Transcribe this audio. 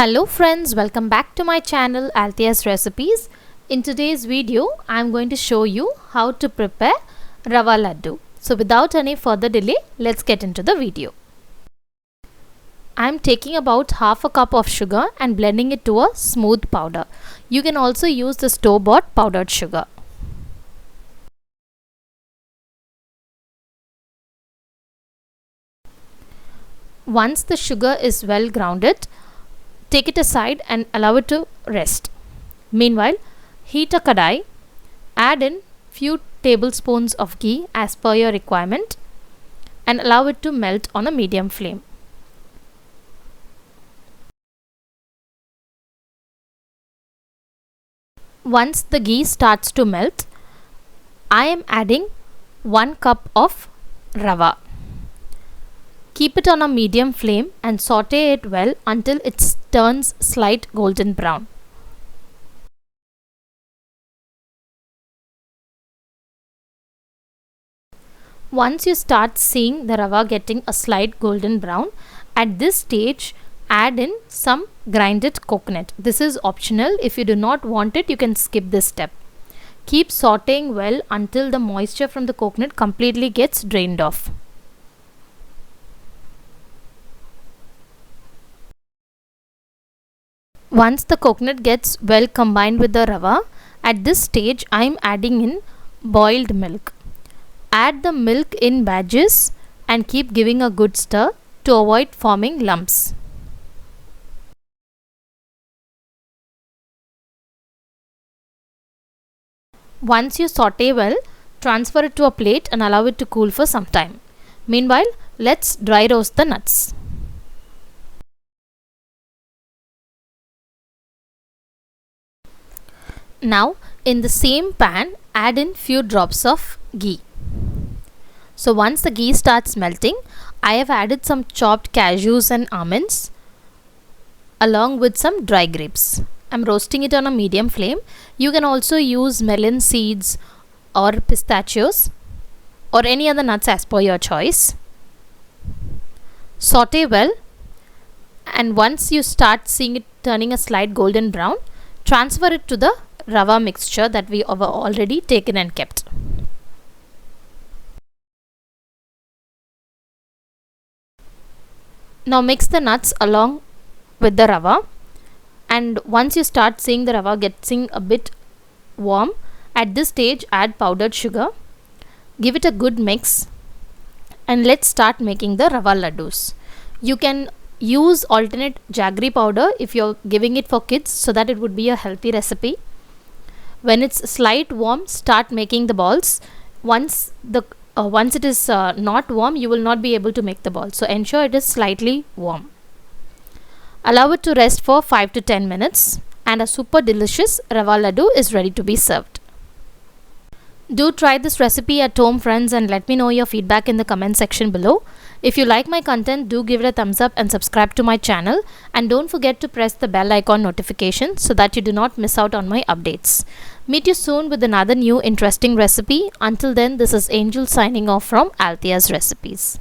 Hello friends, welcome back to my channel Althea's Recipes. In today's video, I am going to show you how to prepare Rava laddu. So without any further delay, let's get into the video. I am taking about half a cup of sugar and blending it to a smooth powder. You can also use the store-bought powdered sugar. Once the sugar is well grounded, take it aside and allow it to rest. Meanwhile, heat a kadai, add in few tablespoons of ghee as per your requirement and allow it to melt on a medium flame. Once the ghee starts to melt, I am adding 1 cup of rava. Keep it on a medium flame and saute it well until it turns slight golden brown. Once you start seeing the rava getting a slight golden brown, at this stage add in some grinded coconut. This is optional. If you do not want it, you can skip this step. Keep sauteing well until the moisture from the coconut completely gets drained off. Once the coconut gets well combined with the rava, at this stage I am adding in boiled milk. Add the milk in batches and keep giving a good stir to avoid forming lumps. Once you saute well, transfer it to a plate and allow it to cool for some time. Meanwhile, let's dry roast the nuts. Now in the same pan, add in few drops of ghee. So once the ghee starts melting, I have added some chopped cashews and almonds along with some dry grapes. I am roasting it on a medium flame. You can also use melon seeds or pistachios or any other nuts as per your choice. Saute well, and once you start seeing it turning a slight golden brown, transfer it to the rava mixture that we have already taken and kept. Now mix the nuts along with the rava, and once you start seeing the rava getting a bit warm, at this stage add powdered sugar, give it a good mix, and let's start making the rava laddus. You can use alternate jaggery powder if you're giving it for kids so that it would be a healthy recipe. When it's slight warm, start making the balls. Once it is not warm, you will not be able to make the balls. So ensure it is slightly warm. Allow it to rest for 5 to 10 minutes and a super delicious rava laddu is ready to be served. Do try this recipe at home, friends, and let me know your feedback in the comment section below. If you like my content, do give it a thumbs up and subscribe to my channel, and don't forget to press the bell icon notification so that you do not miss out on my updates. Meet you soon with another new interesting recipe. Until then, this is Angel signing off from Althea's Recipes.